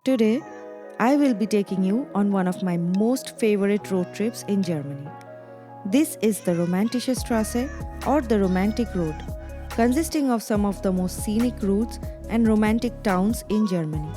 Today, I will be taking you on one of my most favorite road trips in Germany. This is the Romantische Straße or the Romantic Road, consisting of some of the most scenic routes and romantic towns in Germany.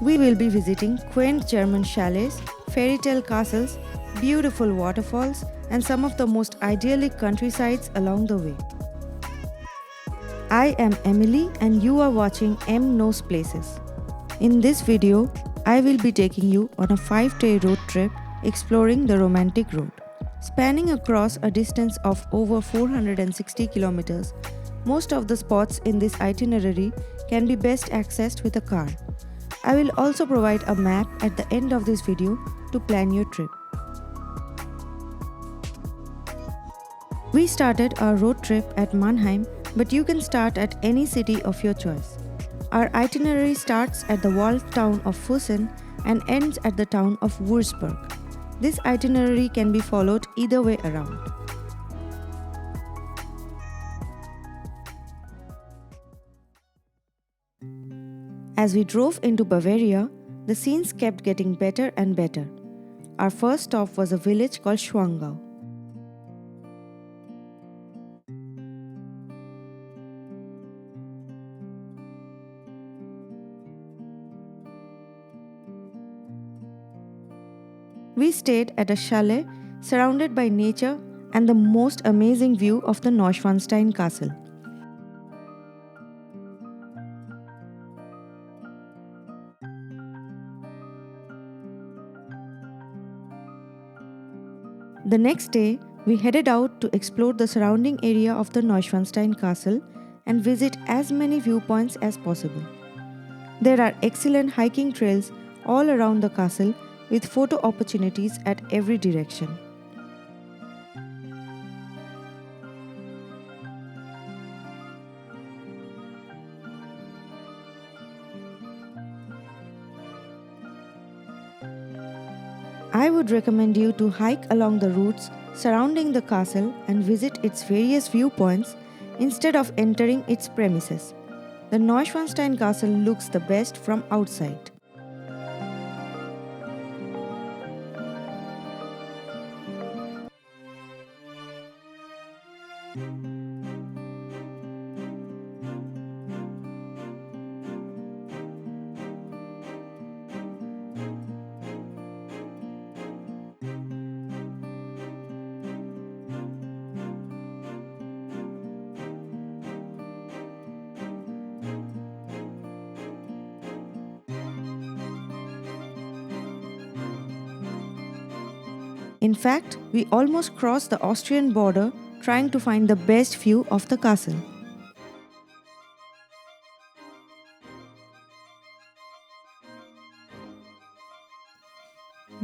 We will be visiting quaint German chalets, fairy tale castles, beautiful waterfalls, and some of the most idyllic countrysides along the way. I am Emily and you are watching M Knows Places. In this video, I will be taking you on a 5-day road trip exploring the Romantic Road. Spanning across a distance of over 460 kilometers, most of the spots in this itinerary can be best accessed with a car. I will also provide a map at the end of this video to plan your trip. We started our road trip at Mannheim, but you can start at any city of your choice. Our itinerary starts at the walled town of Füssen and ends at the town of Würzburg. This itinerary can be followed either way around. As we drove into Bavaria, the scenes kept getting better and better. Our first stop was a village called Schwangau. We stayed at a chalet surrounded by nature and the most amazing view of the Neuschwanstein Castle. The next day, we headed out to explore the surrounding area of the Neuschwanstein Castle and visit as many viewpoints as possible. There are excellent hiking trails all around the castle with photo opportunities at every direction. I would recommend you to hike along the routes surrounding the castle and visit its various viewpoints instead of entering its premises. The Neuschwanstein Castle looks the best from outside. In fact, we almost crossed the Austrian border trying to find the best view of the castle.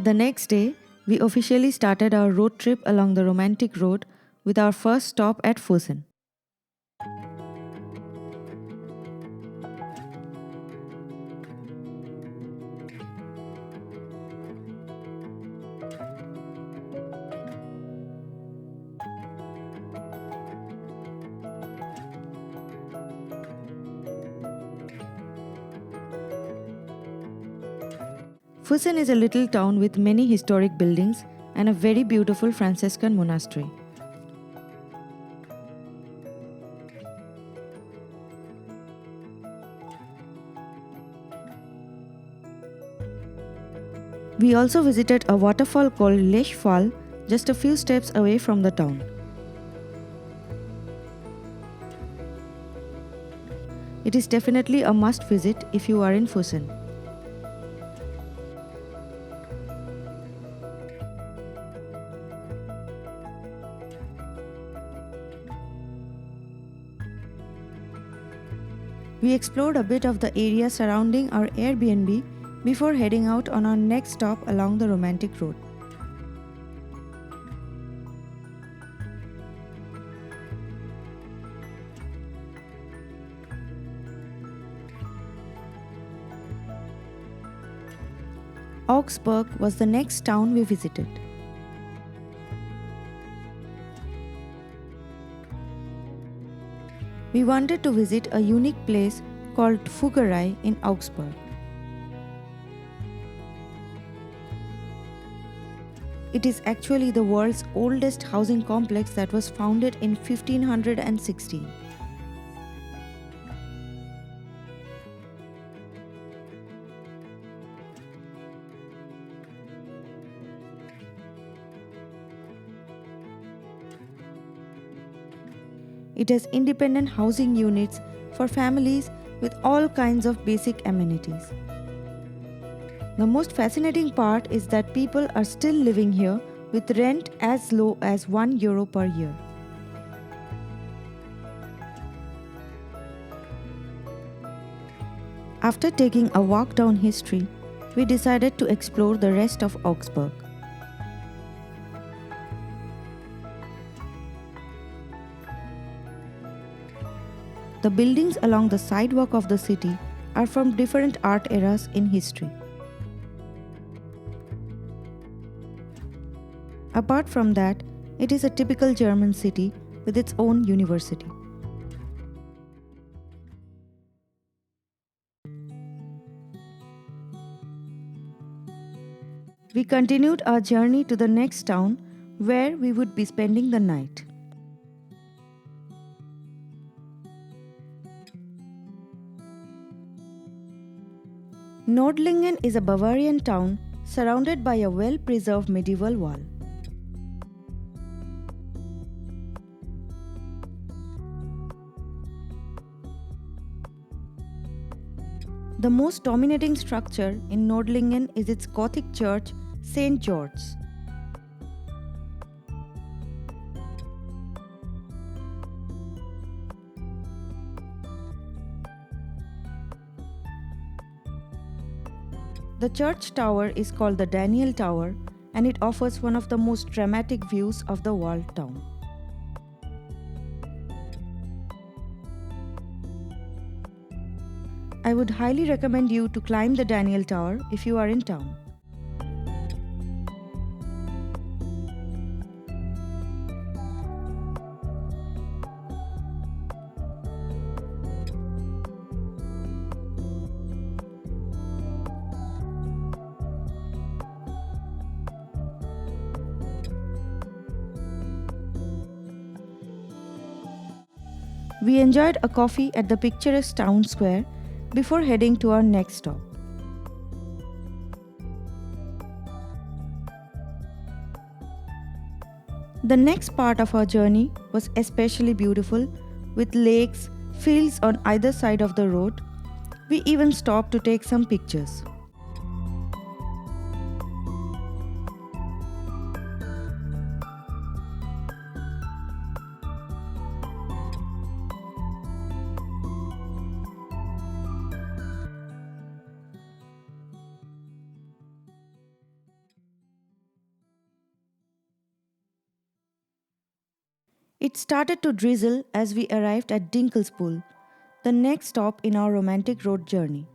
The next day, we officially started our road trip along the Romantic Road with our first stop at Füssen. Füssen is a little town with many historic buildings and a very beautiful Franciscan monastery. We also visited a waterfall called Lechfall just a few steps away from the town. It is definitely a must visit if you are in Füssen. We explored a bit of the area surrounding our Airbnb before heading out on our next stop along the Romantic Road. Augsburg was the next town we visited. We wanted to visit a unique place called Fuggerei in Augsburg. It is actually the world's oldest housing complex that was founded in 1516. It has independent housing units for families with all kinds of basic amenities. The most fascinating part is that people are still living here with rent as low as €1 per year. After taking a walk down history, we decided to explore the rest of Augsburg. The buildings along the sidewalk of the city are from different art eras in history. Apart from that, it is a typical German city with its own university. We continued our journey to the next town where we would be spending the night. Nördlingen is a Bavarian town surrounded by a well-preserved medieval wall. The most dominating structure in Nördlingen is its Gothic church, St. George's. The church tower is called the Daniel Tower, and it offers one of the most dramatic views of the walled town. I would highly recommend you to climb the Daniel Tower if you are in town. We enjoyed a coffee at the picturesque town square before heading to our next stop. The next part of our journey was especially beautiful, with lakes, fields on either side of the road. We even stopped to take some pictures. It started to drizzle as we arrived at Dinkelsbühl, the next stop in our romantic road journey.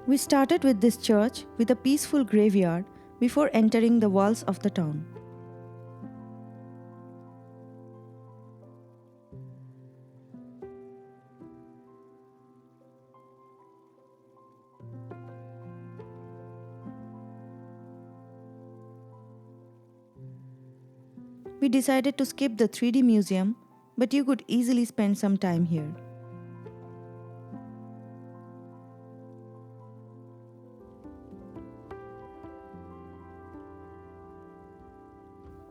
We started with this church with a peaceful graveyard before entering the walls of the town. We decided to skip the 3D museum, but you could easily spend some time here.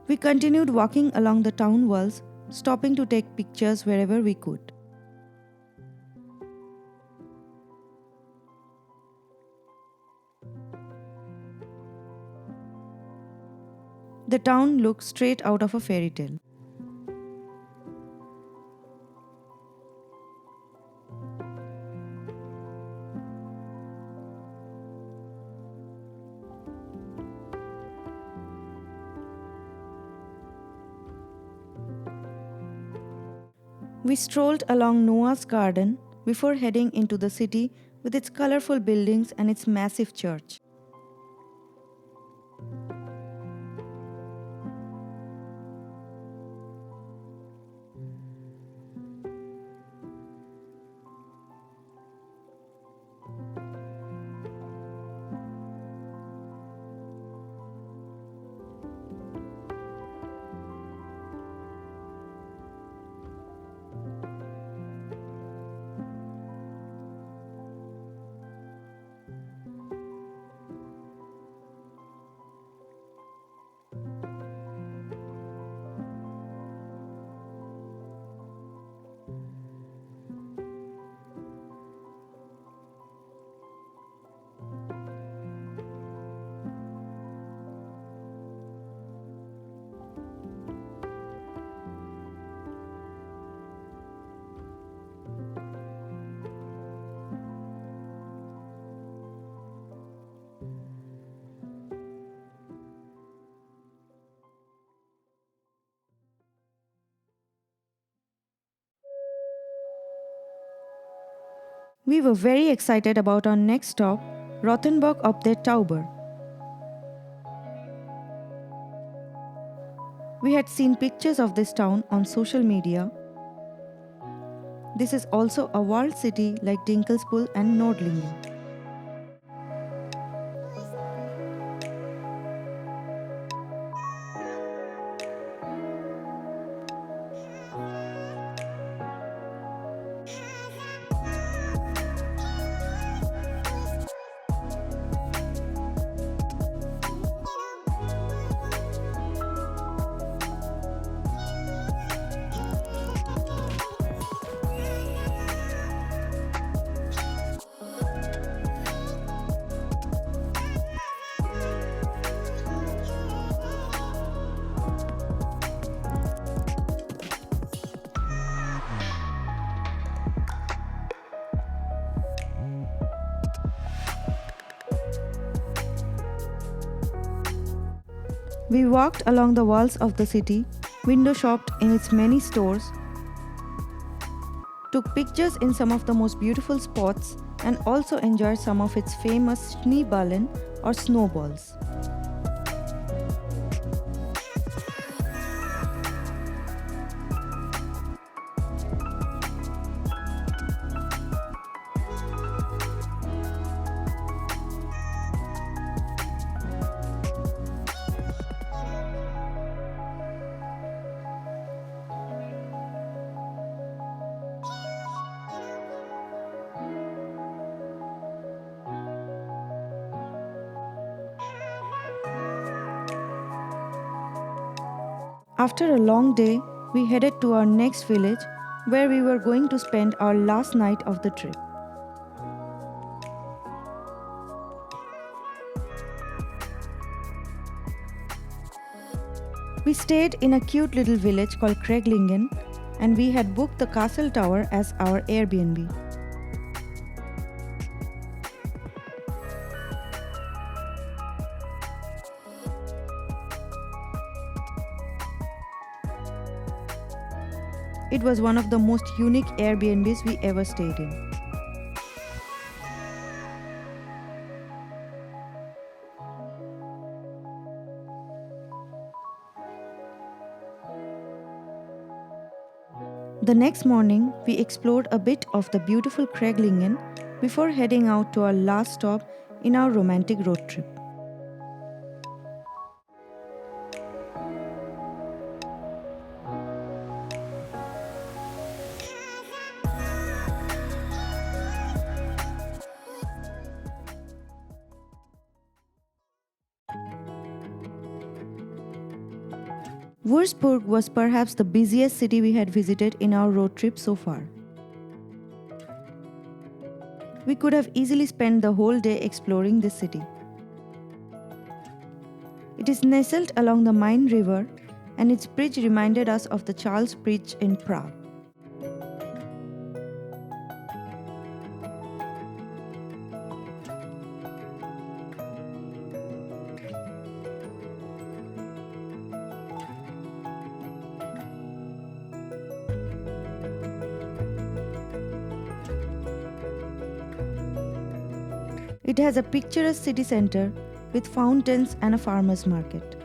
We continued walking along the town walls, stopping to take pictures wherever we could. The town looked straight out of a fairy tale. We strolled along Noah's Garden before heading into the city with its colorful buildings and its massive church. We were very excited about our next stop, Rothenburg ob der Tauber. We had seen pictures of this town on social media. This is also a walled city like Dinkelsbühl and Nördlingen. We walked along the walls of the city, window shopped in its many stores, took pictures in some of the most beautiful spots, and also enjoyed some of its famous Schneeballen or snowballs. After a long day, we headed to our next village where we were going to spend our last night of the trip. We stayed in a cute little village called Creglingen, and we had booked the castle tower as our Airbnb. It was one of the most unique Airbnbs we ever stayed in. The next morning, we explored a bit of the beautiful Creglingen before heading out to our last stop in our romantic road trip. Würzburg was perhaps the busiest city we had visited in our road trip so far. We could have easily spent the whole day exploring this city. It is nestled along the Main River, and its bridge reminded us of the Charles Bridge in Prague. It has a picturesque city center with fountains and a farmer's market.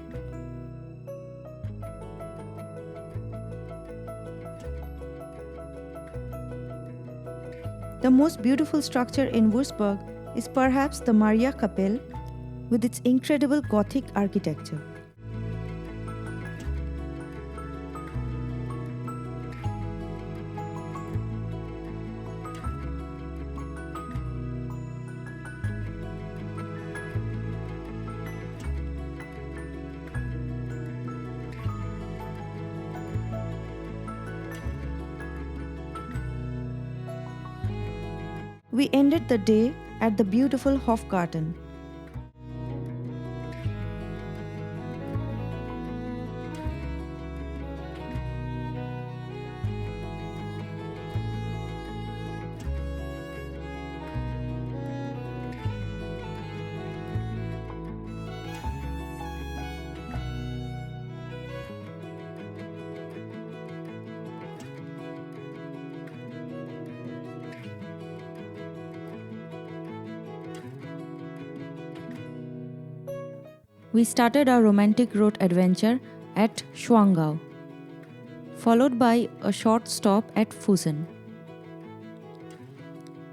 The most beautiful structure in Würzburg is perhaps the Maria Kapelle with its incredible Gothic architecture. We ended the day at the beautiful Hofgarten. We started our romantic road adventure at Schwangau, followed by a short stop at Füssen.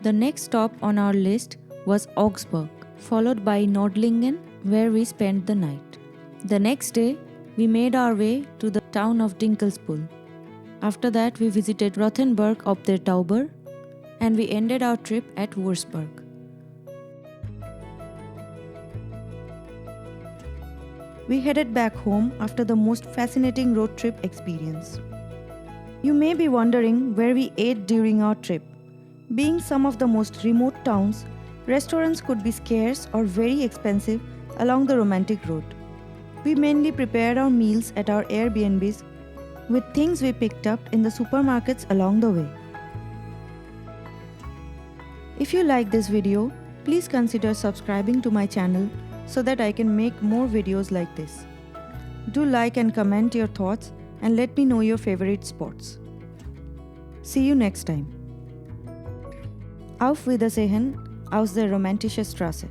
The next stop on our list was Augsburg, followed by Nördlingen, where we spent the night. The next day, we made our way to the town of Dinkelsbühl. After that, we visited Rothenburg up der Tauber, and we ended our trip at Würzburg. We headed back home after the most fascinating road trip experience. You may be wondering where we ate during our trip. Being some of the most remote towns, restaurants could be scarce or very expensive along the romantic road. We mainly prepared our meals at our Airbnbs with things we picked up in the supermarkets along the way. If you like this video, please consider subscribing to my channel so that I can make more videos like this. Do like and comment your thoughts and let me know your favorite spots. See you next time. Auf Wiedersehen aus der Romantische Straße.